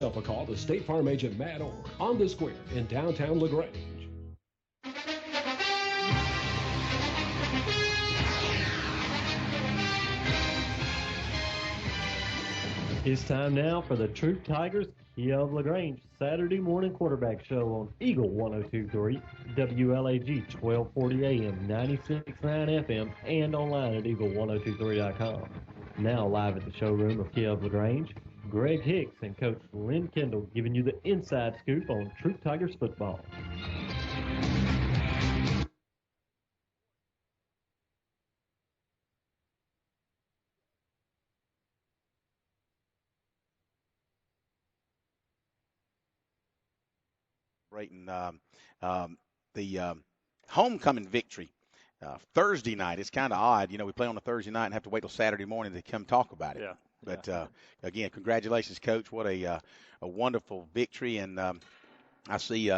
yourself a call to State Farm agent Matt Orr on the Square in downtown LaGrange. It's time now for the Troup Tigers Kia of LaGrange Saturday morning quarterback show on Eagle 102.3, WLAG 1240 AM, 96.9 FM, and online at eagle1023.com. Now live at the showroom of Kia of LaGrange, Greg Hicks and Coach Lynn Kendall giving you the inside scoop on Troup Tigers football. The homecoming victory Thursday night. It's kind of odd. We play on a Thursday night and have to wait till Saturday morning to come talk about it. Yeah. But again, congratulations, Coach. What a wonderful victory. And I see,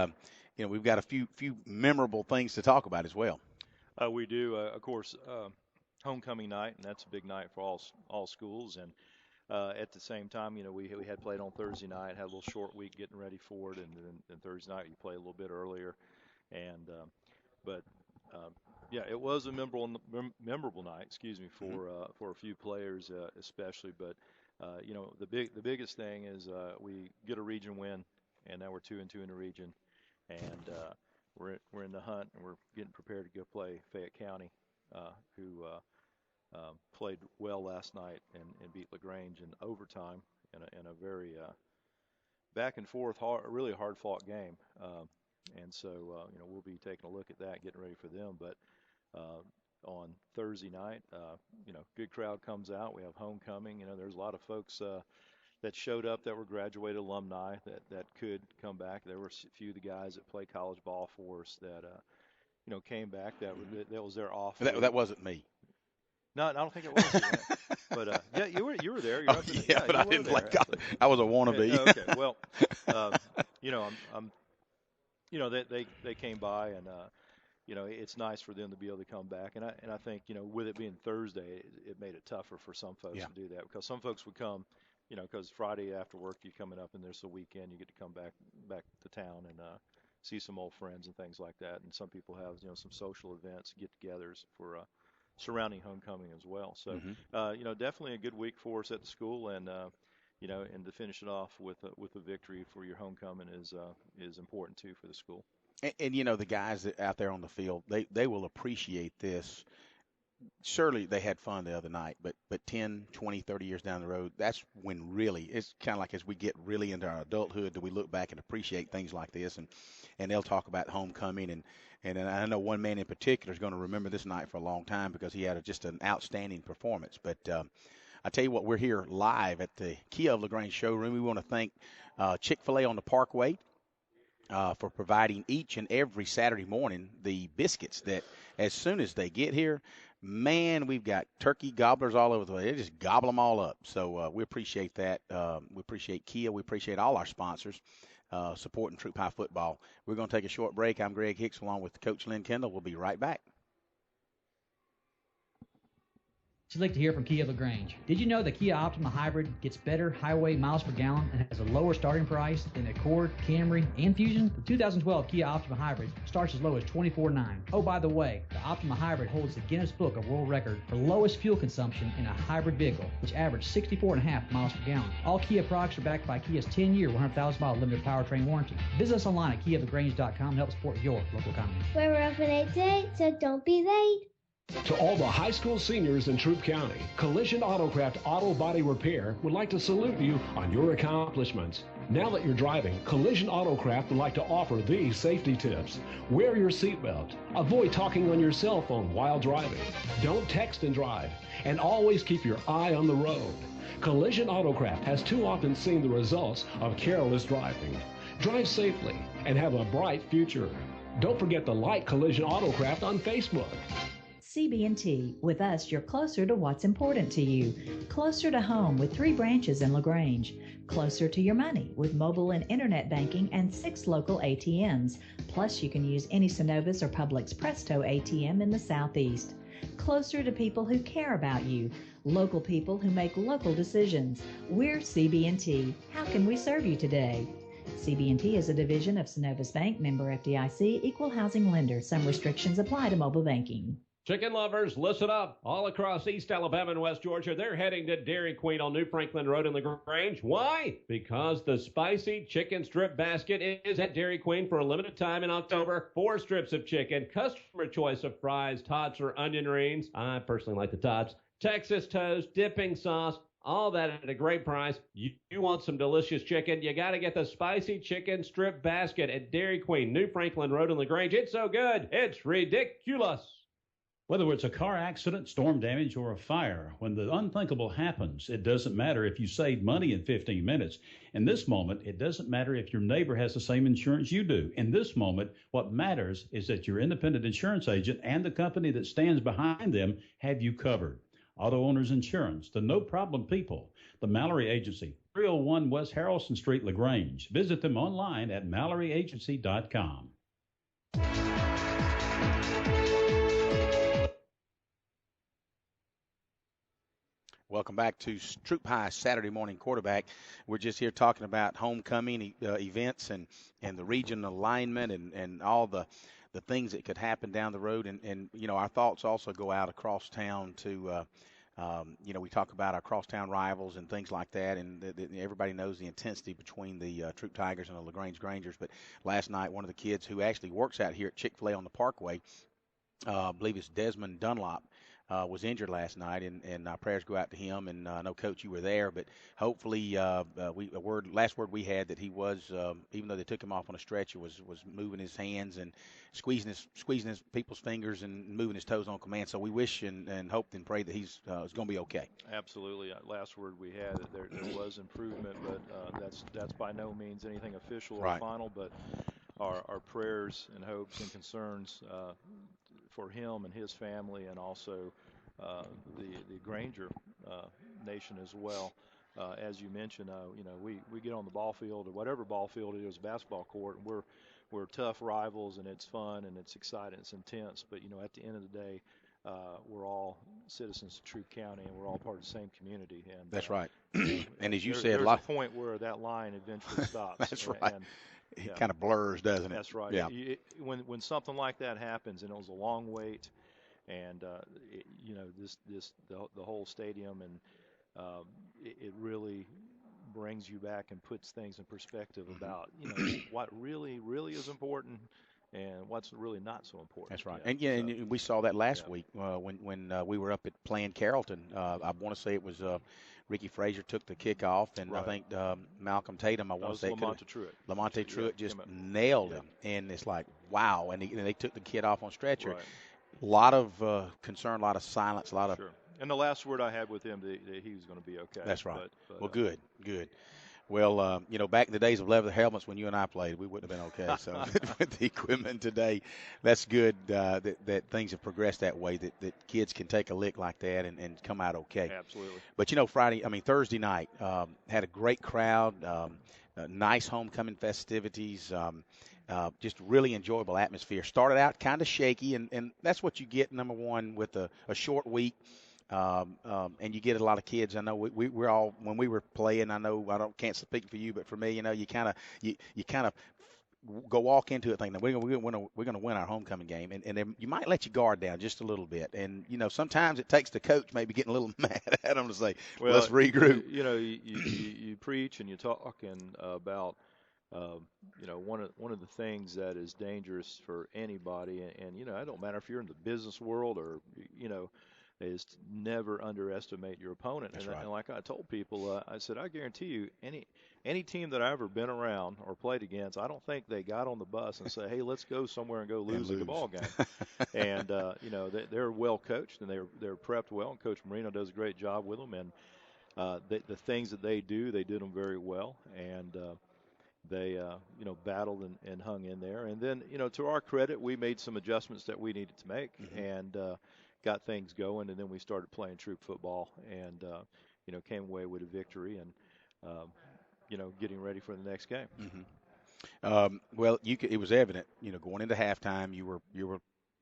we've got a few memorable things to talk about as well. We do, of course, homecoming night, and that's a big night for all schools. And at the same time, we had played on Thursday night, had a little short week getting ready for it, and then Thursday night you play a little bit earlier. And it was a memorable night, for a few players especially. But the biggest thing is we get a region win, and now we're 2-2 in the region, and we're in the hunt, and we're getting prepared to go play Fayette County, who played well last night and beat LaGrange in overtime in a very back and forth, really hard fought game. And so, we'll be taking a look at that, getting ready for them. But on Thursday night, good crowd comes out. We have homecoming. There's a lot of folks that showed up that were graduated alumni that could come back. There were a few of the guys that play college ball for us that, came back. That was their off. That wasn't me. No, I don't think it was. But yeah, you were there. You're but I didn't play college. I was a wannabe. Okay, well, they came by, and it's nice for them to be able to come back. And I think with it being Thursday, it made it tougher for some folks to do that, because some folks would come, because Friday after work you're coming up and there's a weekend, you get to come back to town and see some old friends and things like that. And some people have some social events, get-togethers for surrounding homecoming as well. So definitely a good week for us at the school, and and to finish it off with a victory for your homecoming is important too for the school. And the guys that out there on the field, they will appreciate this. Surely they had fun the other night, but 10, 20, 30 years down the road, that's when really, it's kind of like as we get really into our adulthood, do we look back and appreciate things like this, and they'll talk about homecoming, and I know one man in particular is going to remember this night for a long time because he had just an outstanding performance. But I tell you what, we're here live at the Kia of LaGrange showroom. We want to thank Chick-fil-A on the Parkway for providing each and every Saturday morning the biscuits that as soon as they get here, man, we've got turkey gobblers all over the way. They just gobble them all up. So we appreciate that. We appreciate Kia. We appreciate all our sponsors supporting Troup High football. We're going to take a short break. I'm Greg Hicks along with Coach Lynn Kendall. We'll be right back. I'd like to hear from Kia LaGrange. Did you know the Kia Optima Hybrid gets better highway miles per gallon and has a lower starting price than the Accord, Camry, and Fusion? The 2012 Kia Optima Hybrid starts as low as $24,900. Oh, by the way, the Optima Hybrid holds the Guinness Book of World Record for lowest fuel consumption in a hybrid vehicle, which averaged 64.5 miles per gallon. All Kia products are backed by Kia's 10-year, 100,000-mile limited powertrain warranty. Visit us online at KiaLaGrange.com and help support your local economy. We're open 8 to 8, so don't be late. To all the high school seniors in Troup County, Collision Autocraft Auto Body Repair would like to salute you on your accomplishments. Now that you're driving, Collision Autocraft would like to offer these safety tips. Wear your seatbelt. Avoid talking on your cell phone while driving. Don't text and drive. And always keep your eye on the road. Collision Autocraft has too often seen the results of careless driving. Drive safely and have a bright future. Don't forget to like Collision Autocraft on Facebook. CB&T. With us, you're closer to what's important to you. Closer to home with 3 branches in LaGrange. Closer to your money with mobile and internet banking and 6 local ATMs. Plus, you can use any Synovus or Publix Presto ATM in the Southeast. Closer to people who care about you. Local people who make local decisions. We're CB&T. How can we serve you today? CB&T is a division of Synovus Bank, member FDIC, equal housing lender. Some restrictions apply to mobile banking. Chicken lovers, listen up. All across East Alabama and West Georgia, they're heading to Dairy Queen on New Franklin Road in LaGrange. Why? Because the spicy chicken strip basket is at Dairy Queen for a limited time in October. 4 strips of chicken, customer choice of fries, tots, or onion rings. I personally like the tots. Texas toast, dipping sauce, all that at a great price. You want some delicious chicken, you got to get the spicy chicken strip basket at Dairy Queen, New Franklin Road in LaGrange. It's so good, it's ridiculous. Whether it's a car accident, storm damage, or a fire, when the unthinkable happens, it doesn't matter if you saved money in 15 minutes. In this moment, it doesn't matter if your neighbor has the same insurance you do. In this moment, what matters is that your independent insurance agent and the company that stands behind them have you covered. Auto Owners Insurance, the no-problem people. The Mallory Agency, 301 West Harrelson Street, LaGrange. Visit them online at MalloryAgency.com. Welcome back to Troup High Saturday Morning Quarterback. We're just here talking about homecoming events and the region alignment and all the things that could happen down the road. And you know, our thoughts also go out across town to, you know, we talk about our crosstown rivals and things like that. And everybody knows the intensity between the Troup Tigers and the LaGrange Grangers. But last night, one of the kids who actually works out here at Chick-fil-A on the Parkway, I believe it's Desmond Dunlop, was injured last night, and our prayers go out to him. And I know, Coach, you were there, but hopefully, last word we had that he was, even though they took him off on a stretcher, was moving his hands and squeezing his people's fingers and moving his toes on command. So we wish and hope and pray that he's going to be okay. Absolutely. Last word we had that there was improvement, but that's by no means anything official or final. But our prayers and hopes and concerns for him and his family, and also the Granger nation as well. As you mentioned, you know, we get on the ball field or whatever ball field it is, basketball court, and we're tough rivals, and it's fun and it's exciting, it's intense. But you know, at the end of the day, we're all citizens of Troup County, and we're all part of the same community. And that's right. And as you said, there's a point where that line eventually stops. That's right. It kind of blurs, doesn't it? That's right. Yeah. When something like that happens, and it was a long wait, and you know, the whole stadium, and it really brings you back and puts things in perspective about, you know, what really is important and what's really not so important. That's right. And we saw that last week when we were up at playing Carrollton. I want to say it was Ricky Frazier took the kickoff, and I think Malcolm Tatum, I want to say Lamonte Truitt just nailed him. And it's like, wow. And they took the kid off on stretcher. Right. A lot of concern, a lot of silence, a lot of. Sure. And the last word I had with him, that he was going to be okay. That's right. But, well, good. Well, you know, back in the days of leather helmets when you and I played, we wouldn't have been okay. So with the equipment today, that's good that things have progressed that way, that kids can take a lick like that and come out okay. Absolutely. But, you know, Thursday night, had a great crowd, nice homecoming festivities, just really enjoyable atmosphere. Started out kind of shaky, and that's what you get, number one, with a short week. And you get a lot of kids. I know we're all, when we were playing, I know can't speak for you, but for me, you know, you kind of go walk into it thinking we're going to win our homecoming game, and then you might let your guard down just a little bit. And you know, sometimes it takes the coach maybe getting a little mad at them to say, well, let's regroup. You know, you preach and you talk about. You know, one of the things that is dangerous for anybody, and you know, it don't matter if you're in the business world or, you know, is to never underestimate your opponent. That's and, right. And like I told people, I said, I guarantee you, any team that I've ever been around or played against, I don't think they got on the bus and say, hey, let's go somewhere and go lose a ball game. And you know, they're well coached and they're prepped well, and Coach Marino does a great job with them. And the things that they did them very well. And they you know, battled and hung in there. And then, you know, to our credit, we made some adjustments that we needed to make, and got things going, and then we started playing Troup football, and you know, came away with a victory, and you know, getting ready for the next game. Well, it was evident, you know, going into halftime, you were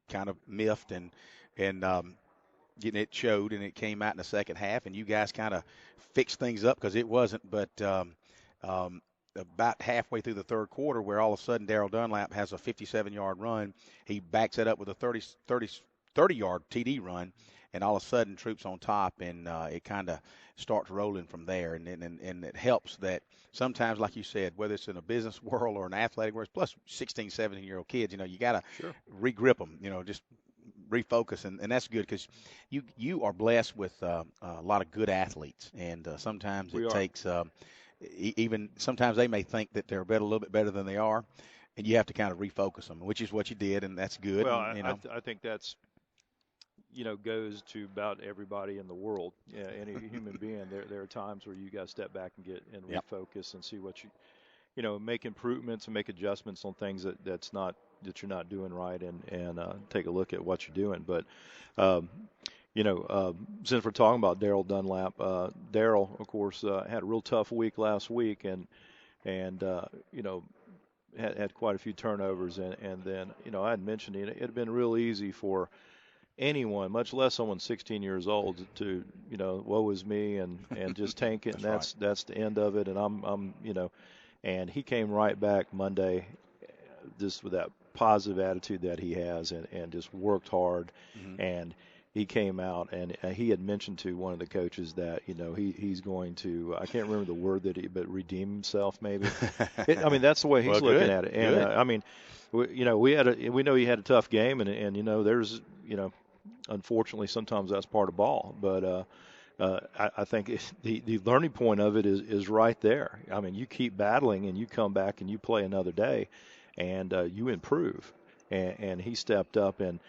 kind of miffed, and it showed, and it came out in the second half, and you guys kind of fixed things up because it wasn't. But about halfway through the third quarter, where all of a sudden Darrell Dunlap has a 57-yard run, he backs it up with a 30-yard TD run, and all of a sudden Troup's on top, and it kind of starts rolling from there. And it helps that sometimes, like you said, whether it's in a business world or an athletic world, plus 16, 17-year-old kids, you got to re-grip them, just refocus, and that's good because you are blessed with a lot of good athletes, and sometimes it takes even sometimes they may think that they're a little bit better than they are, and you have to kind of refocus them, which is what you did, and that's good. Well, I think that's goes to about everybody in the world. Yeah, any human being. There are times where you got to step back and refocus and see what make improvements and make adjustments on things that you're not doing right, and take a look at what you're doing. But since we're talking about Darrell Dunlap, Darrell, of course, had a real tough week last week, and had quite a few turnovers, and then I had mentioned it had been real easy for anyone, much less someone 16 years old, to woe is me and just tank it, and that's the end of it. And I'm and he came right back Monday, just with that positive attitude that he has, and just worked hard. And he came out, and he had mentioned to one of the coaches that he's going to, I can't remember the word but redeem himself maybe. That's the way he's looking at it. And we know he had a tough game, and there's unfortunately sometimes that's part of ball, but I think the learning point of it is right there. You keep battling, and you come back and you play another day, and you improve. And he stepped up, and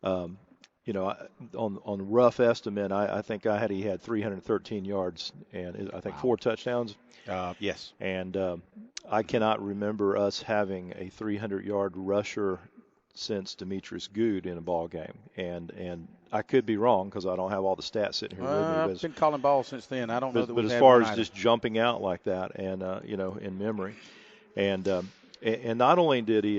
on rough estimate, I think he had 313 yards, and I think 4 touchdowns. Yes. And I cannot remember us having a 300-yard rusher since Demetrius Good in a ball game, and I could be wrong because I don't have all the stats sitting here with me. I've been calling balls since then. I don't know that. But as far as just jumping out like that, and in memory, and not only did he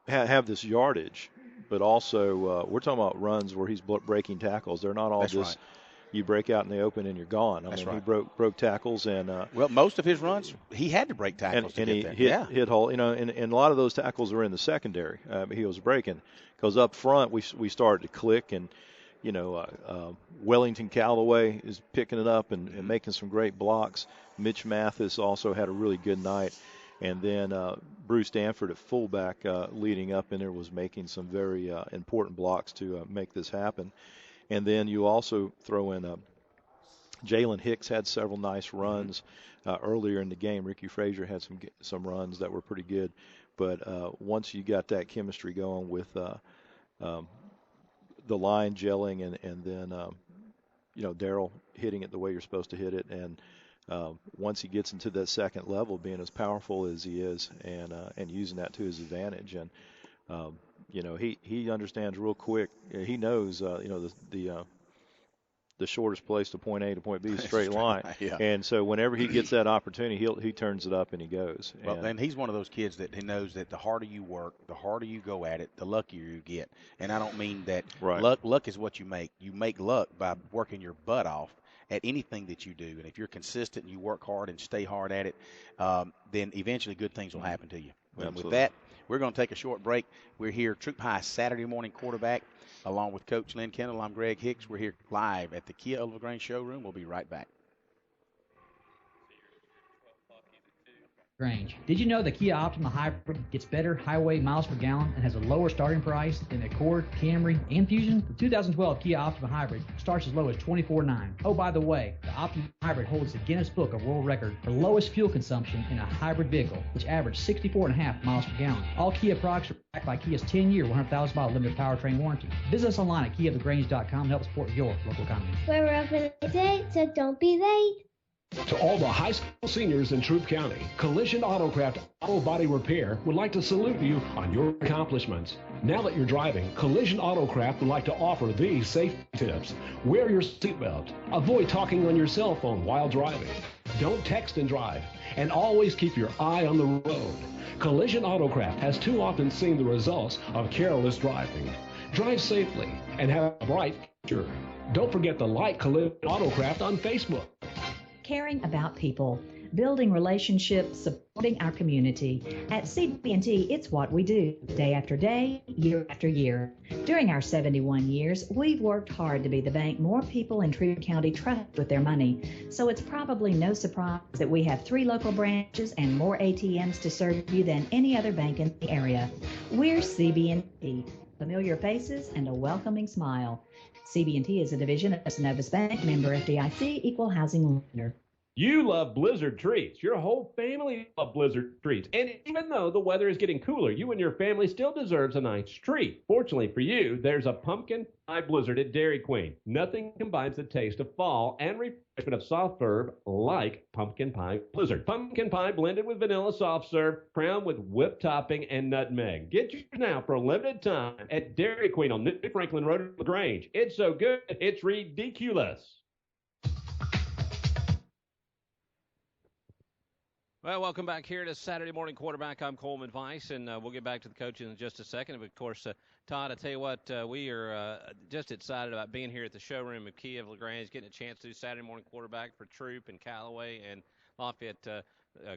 have this yardage, but also we're talking about runs where he's breaking tackles. They're not all That's just. Right. You break out in the open and you're gone. That's He right. broke tackles, and most of his runs he had to break tackles and to get there. hit hole. And a lot of those tackles were in the secondary. He was breaking because up front we started to click, and Wellington Callaway is picking it up and making some great blocks. Mitch Mathis also had a really good night, and then Bruce Stanford at fullback leading up in there was making some very important blocks to make this happen. And then you also throw in Jalen Hicks had several nice runs earlier in the game. Ricky Frazier had some runs that were pretty good. But once you got that chemistry going with the line gelling, and then Darrell hitting it the way you're supposed to hit it, and once he gets into that second level, being as powerful as he is, and using that to his advantage, and he understands real quick. He knows, the shortest place to point A to point B is straight line. Yeah. And so whenever he gets that opportunity, he turns it up and he goes. Well, and he's one of those kids that he knows that the harder you work, the harder you go at it, the luckier you get. And I don't mean that luck is what you make. You make luck by working your butt off at anything that you do. And if you're consistent and you work hard and stay hard at it, then eventually good things will happen to you. And with that, we're going to take a short break. We're here, Troup High Saturday morning quarterback, along with Coach Lynn Kendall. I'm Greg Hicks. We're here live at the Kia of LaGrange showroom. We'll be right back. Grange. Did you know the Kia Optima Hybrid gets better highway miles per gallon and has a lower starting price than the Accord, Camry, and Fusion? The 2012 Kia Optima Hybrid starts as low as $24,900. Oh, by the way, the Optima Hybrid holds the Guinness Book of World Record for lowest fuel consumption in a hybrid vehicle, which averaged 64.5 miles per gallon. All Kia products are backed by Kia's 10-year, 100,000-mile limited powertrain warranty. Visit us online at KiaLaGrange.com to help support your local economy. We're open today, so don't be late. To all the high school seniors in Troup County, Collision Autocraft Auto Body Repair would like to salute you on your accomplishments. Now that you're driving, Collision Autocraft would like to offer these safety tips. Wear your seatbelt. Avoid talking on your cell phone while driving. Don't text and drive. And always keep your eye on the road. Collision Autocraft has too often seen the results of careless driving. Drive safely and have a bright future. Don't forget to like Collision Autocraft on Facebook. Caring about people, building relationships, supporting our community. At CB&T, it's what we do, day after day, year after year. During our 71 years, we've worked hard to be the bank more people in Troup County trust with their money. So it's probably no surprise that we have 3 local branches and more ATMs to serve you than any other bank in the area. We're CB&T, familiar faces and a welcoming smile. CB&T is a division of Synovus Bank, member FDIC, equal housing lender. You love Blizzard treats. Your whole family loves Blizzard treats. And even though the weather is getting cooler, you and your family still deserves a nice treat. Fortunately for you, there's a pumpkin pie Blizzard at Dairy Queen. Nothing combines the taste of fall and refreshment of soft serve like pumpkin pie Blizzard. Pumpkin pie blended with vanilla soft serve, crowned with whipped topping and nutmeg. Get yours now for a limited time at Dairy Queen on New Franklin Road in LaGrange. It's so good, it's ridiculous. Well, welcome back here to Saturday Morning Quarterback. I'm Coleman Weiss, and we'll get back to the coaches in just a second. Of course, Todd, I tell you what, we are just excited about being here at the showroom of Kia of LaGrange, getting a chance to do Saturday Morning Quarterback for Troup and Callaway and Lafayette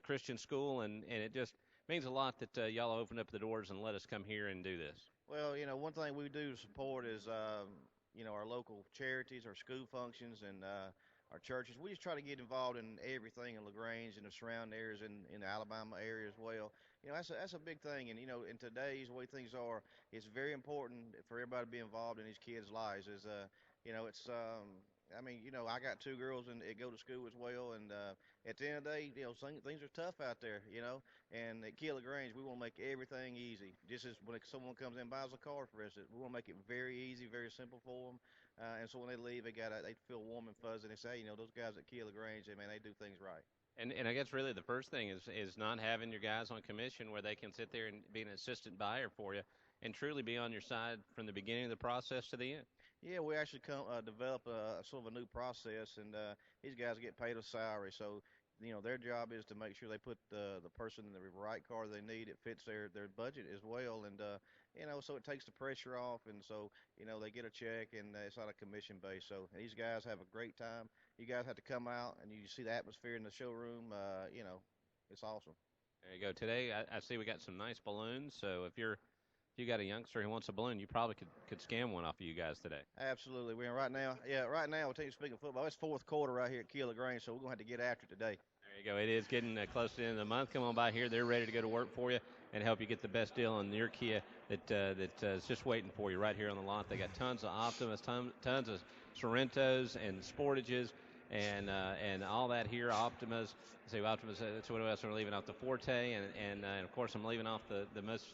Christian School, and it just means a lot that y'all opened up the doors and let us come here and do this. Well, one thing we do support is, our local charities, our school functions, and our churches. We just try to get involved in everything in LaGrange and the surrounding areas in the Alabama area as well. That's a big thing. And, in today's way things are, it's very important for everybody to be involved in these kids' lives. I got 2 girls that go to school as well. And at the end of the day, things are tough out there, And at Kia LaGrange, we want to make everything easy. Just as when someone comes in and buys a car for us, we want to make it very easy, very simple for them. And so when they leave, they feel warm and fuzzy. And they say, those guys at Kia LaGrange, they do things right. And I guess really the first thing is not having your guys on commission where they can sit there and be an assistant buyer for you and truly be on your side from the beginning of the process to the end. Yeah, we actually develop a sort of a new process, and these guys get paid a salary. So, their job is to make sure they put the person in the right car they need. It fits their budget as well, and so it takes the pressure off, and so they get a check, and it's not a commission base. So these guys have a great time. You guys have to come out and you see the atmosphere in the showroom. It's awesome. There you go. Today I see we got some nice balloons. So if you got a youngster who wants a balloon, you probably could scam one off of you guys today. Absolutely. Right now, speaking of football, it's 4th quarter right here at Kia LaGrange, so we're going to have to get after it today. There you go. It is getting close to the end of the month. Come on by here. They're ready to go to work for you and help you get the best deal on your Kia that is just waiting for you right here on the lot. They got tons of Optimas, tons of Sorrentos and Sportages and all that here. Optimas. Optimas. That's what else I'm leaving off. The Forte and of course I'm leaving off the most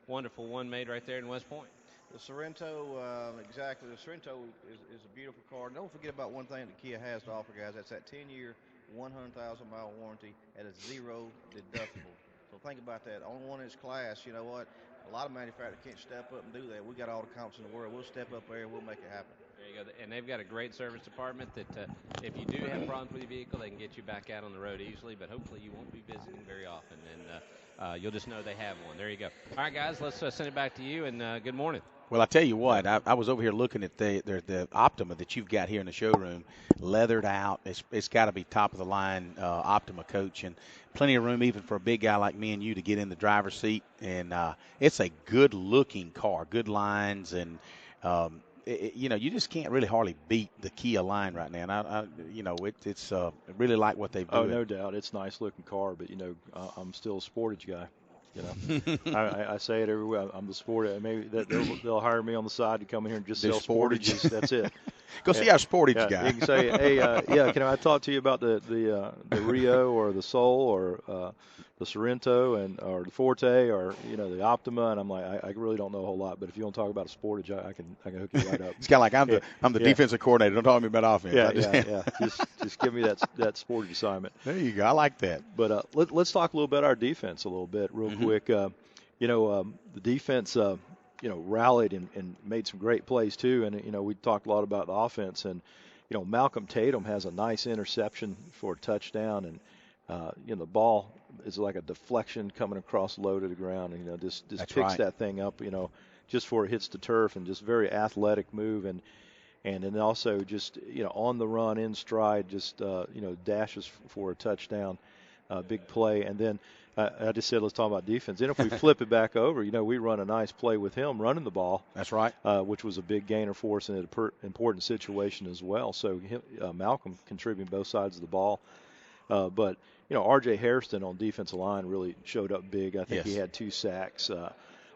wonderful one made right there in West Point. The Sorrento, exactly. The Sorrento is a beautiful car. Don't forget about one thing that Kia has to offer, guys. That's that 10-year, 100,000-mile warranty at a 0 deductible. So think about that. Only one in its class. You know what? A lot of manufacturers can't step up and do that. We got all the confidence in the world. We'll step up there and we'll make it happen. There you go. And they've got a great service department that if you do have problems with your vehicle, they can get you back out on the road easily. But hopefully you won't be visiting very often, and you'll just know they have one. There you go. All right, guys, let's send it back to you, and good morning. Well, I tell you what, I was over here looking at the Optima that you've got here in the showroom, leathered out. It's got to be top of the line Optima, coach, and plenty of room even for a big guy like me and you to get in the driver's seat. And it's a good looking car, good lines, and you just can't really hardly beat the Kia line right now. And it's really like what they've done. Oh, no doubt, it's a nice looking car, but I'm still a Sportage guy. I say it everywhere. I'm the sport. Maybe they'll hire me on the side to come in here and just sell Sportages. That's it. Go see our Sportage guy. You can say, hey, can I talk to you about the Rio or the Soul or the Sorrento or the Forte or the Optima? And I'm like, I really don't know a whole lot, but if you want to talk about a Sportage, I can hook you right up. It's kind of like I'm the defensive coordinator. Don't talk to me about offense. Yeah. Just give me that Sportage assignment. There you go. I like that. But let's talk a little bit about our defense a little bit real quick. The defense, rallied and made some great plays too. And, we talked a lot about the offense. And, Malcolm Tatum has a nice interception for a touchdown. And, the ball is like a deflection coming across low to the ground. And, just picks that thing up, just before it hits the turf, and just very athletic move, and then also just, on the run, in stride, just, dashes for a touchdown, big play. And then I just said, let's talk about defense. Then if we flip it back over, we run a nice play with him running the ball. That's right. Which was a big gainer for us in an important situation as well. So Malcolm contributing both sides of the ball. But, R.J. Hairston on defensive line really showed up big. I think he had 2 sacks.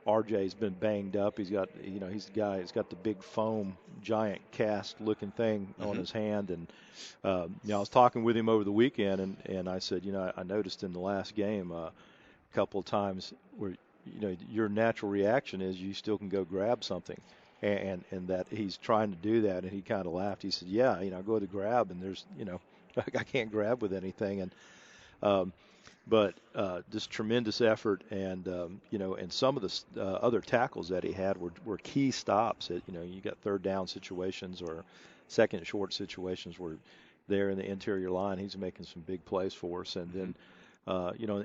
RJ's been banged up. He's got, he's the guy. He's got the big foam, giant cast-looking thing on his hand. And I was talking with him over the weekend, and I said, I noticed in the last game a couple of times where, your natural reaction is you still can go grab something, and that he's trying to do that. And he kind of laughed. He said, yeah, I go to grab, and there's, I can't grab with anything. And but just tremendous effort, and and some of the other tackles that he had were key stops. You got third down situations or second short situations where there in the interior line, he's making some big plays for us. And then,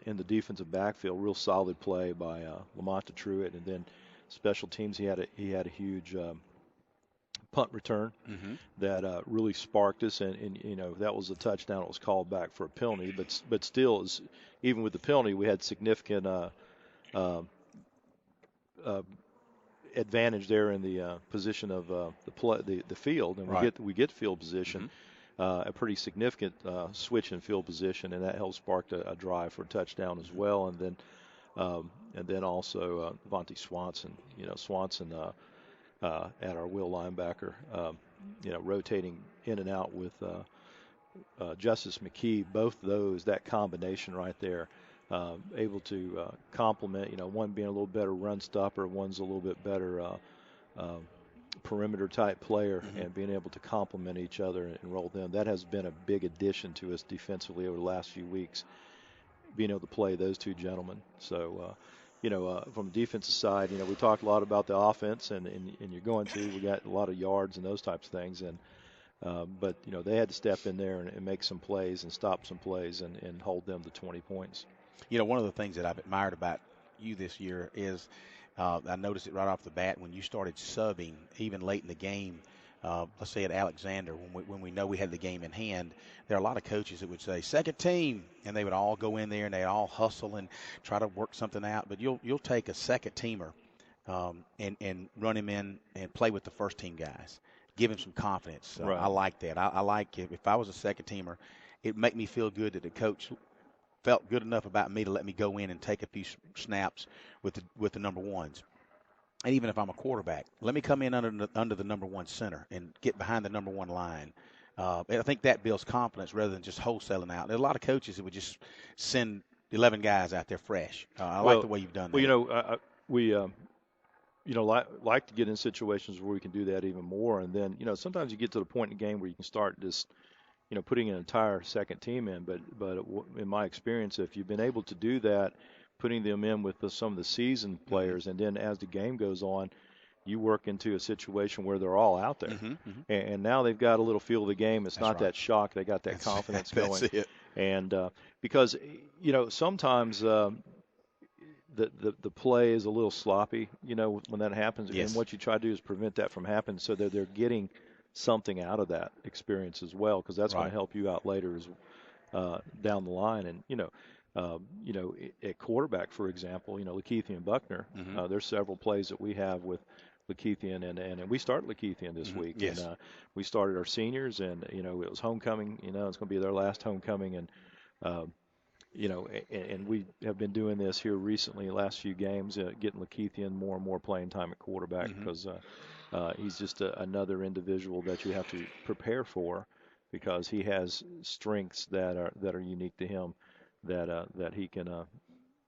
in the defensive backfield, real solid play by Lamont Truitt. And then special teams, he had a huge punt return that really sparked us, and that was a touchdown. It was called back for a penalty, but still, even with the penalty, we had significant advantage there in the position of the field, and we get field position, a pretty significant switch in field position, and that helped spark a drive for a touchdown as well. And then also Vontae Swanson, at our will linebacker, rotating in and out with Justice McKee. Both those, that combination right there, able to complement, one being a little better run stopper, one's a little bit better perimeter type player, and being able to complement each other and roll them. That has been a big addition to us defensively over the last few weeks, being able to play those two gentlemen. So, from the defensive side, we talked a lot about the offense, and we got a lot of yards and those types of things. And but they had to step in there and make some plays and stop some plays and hold them to 20 points. One of the things that I've admired about you this year is I noticed it right off the bat when you started subbing, even late in the game. Let's say at Alexander, when we know we had the game in hand, there are a lot of coaches that would say second team, and they would all go in there and they'd all hustle and try to work something out. But you'll take a second teamer and run him in and play with the first team guys, give him some confidence. Right. I like that. I like it. If I was a second teamer, it'd make me feel good that the coach felt good enough about me to let me go in and take a few snaps with the number ones. And even if I'm a quarterback, let me come in under the number one center and get behind the number one line. And I think that builds confidence rather than just wholesaling out. There's a lot of coaches that would just send 11 guys out there fresh. I like the way you've done that. Well, we like to get in situations where we can do that even more. And then, sometimes you get to the point in the game where you can start just, putting an entire second team in. But in my experience, if you've been able to do that, putting them in with some of the seasoned players, and then as the game goes on, you work into a situation where they're all out there. And now they've got a little feel of the game. It's not that shock. They got that confidence going. That's it. And because, sometimes the play is a little sloppy, when that happens. Yes. And what you try to do is prevent that from happening so that they're getting something out of that experience as well, because that's going to help you out later down the line. And, at quarterback, for example, Lakeithian Buckner, there's several plays that we have with Lakeithian, and we start Lakeithian this week. Yes. And we started our seniors, and, it was homecoming. It's going to be their last homecoming. And, and we have been doing this here recently, the last few games, getting Lakeithian more and more playing time at quarterback, because he's just another individual that you have to prepare for, because he has strengths that are unique to him, that he can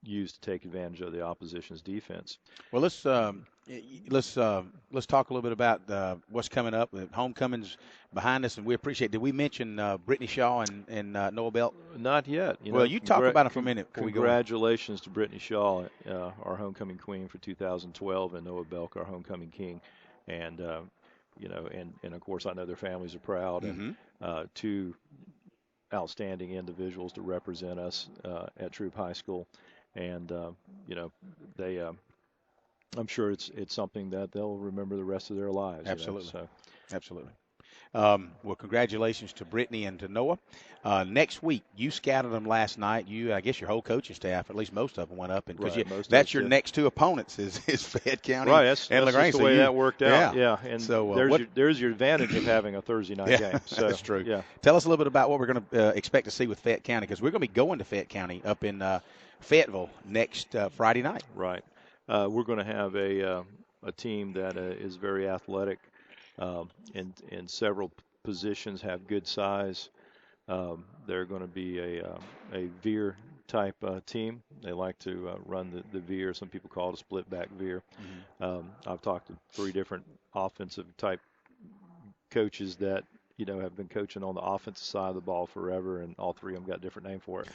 use to take advantage of the opposition's defense. Well, let's talk a little bit about what's coming up. The homecoming's behind us, and we appreciate it. Did we mention Brittany Shaw and Noah Belk? Not yet. You talk about it for a minute. Congratulations to Brittany Shaw, our homecoming queen for 2012, and Noah Belk, our homecoming king. And and of course I know their families are proud, and two outstanding individuals to represent us at Troup High School, and they I'm sure it's something that they'll remember the rest of their lives. Absolutely. So. Absolutely. Well, congratulations to Brittany and to Noah. Next week, you scouted them last night. I guess your whole coaching staff, at least most of them, went up, and because that's your next two opponents is Fayette County, right? That's LaGrange. just the way that worked out. Yeah. And so there's your advantage of having a Thursday night game. So that's true. Yeah. Tell us a little bit about what we're going to expect to see with Fayette County, because we're going to be going to Fayette County up in Fayetteville next Friday night. Right. We're going to have a team that is very athletic. In several positions, have good size. They're going to be a veer type team. They like to run the veer. Some people call it a split back veer. Mm-hmm. I've talked to 3 different offensive type coaches that have been coaching on the offensive side of the ball forever, and all 3 of them got a different name for it.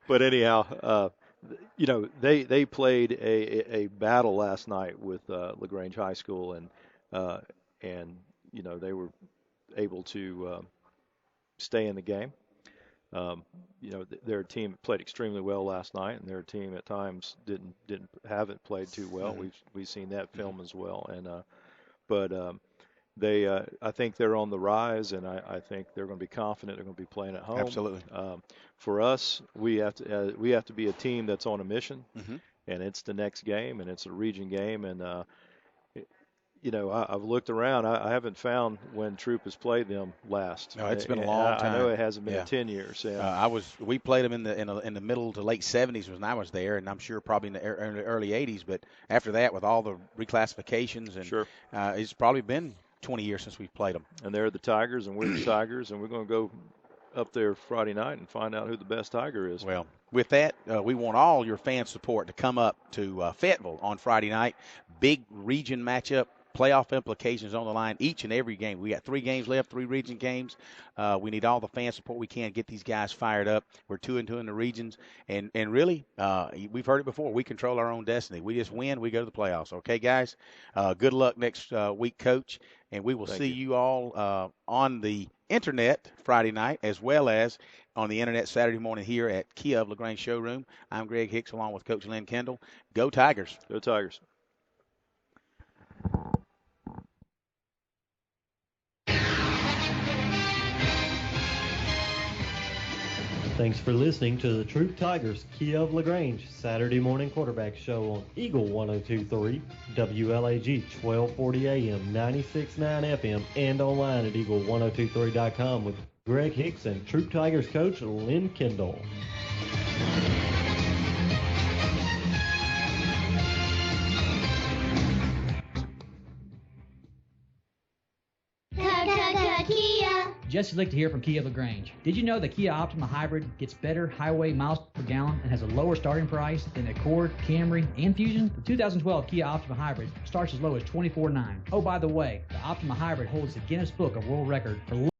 But anyhow. They played a battle last night with LaGrange High School, and they were able to stay in the game. Their team played extremely well last night, and their team at times haven't played too well. Mm-hmm. We've seen that film as well, and I think they're on the rise, and I think they're going to be confident. They're going to be playing at home. Absolutely. For us, we have to be a team that's on a mission, mm-hmm. and it's the next game, and it's a region game. And I've looked around. I haven't found when Troup has played them last. No, it's been a long time. I know it hasn't been 10 years. Yeah. We played them in the middle to late 70s when I was there, and I'm sure probably in the early 80s. But after that, with all the reclassifications, and sure. It's probably been 20 years since we've played them. And they're the Tigers, and we're the Tigers, and we're going to go up there Friday night and find out who the best Tiger is. Well, with that, we want all your fan support to come up to Fayetteville on Friday night. Big region matchup, playoff implications on the line each and every game. We got 3 games left, 3 region games. We need all the fan support we can to get these guys fired up. We're 2-2 in the regions, and really, we've heard it before. We control our own destiny. We just win, we go to the playoffs. Okay, guys? Good luck next week, Coach, and we will see you all on the internet Friday night, as well as on the internet Saturday morning here at Kia of LaGrange Showroom. I'm Greg Hicks along with Coach Lynn Kendall. Go Tigers. Go Tigers. Thanks for listening to the Troup Tigers Kia of LaGrange Saturday morning quarterback show on Eagle 102.3, WLAG 1240 AM, 96.9 FM, and online at eagle1023.com with Greg Hicks and Troup Tigers coach Lynn Kendall. Jesse Lick here from Kia of LaGrange. Did you know the Kia Optima Hybrid gets better highway miles per gallon and has a lower starting price than Accord, Camry, and Fusion? The 2012 Kia Optima Hybrid starts as low as $24,900. Oh, by the way, the Optima Hybrid holds the Guinness Book of World Record for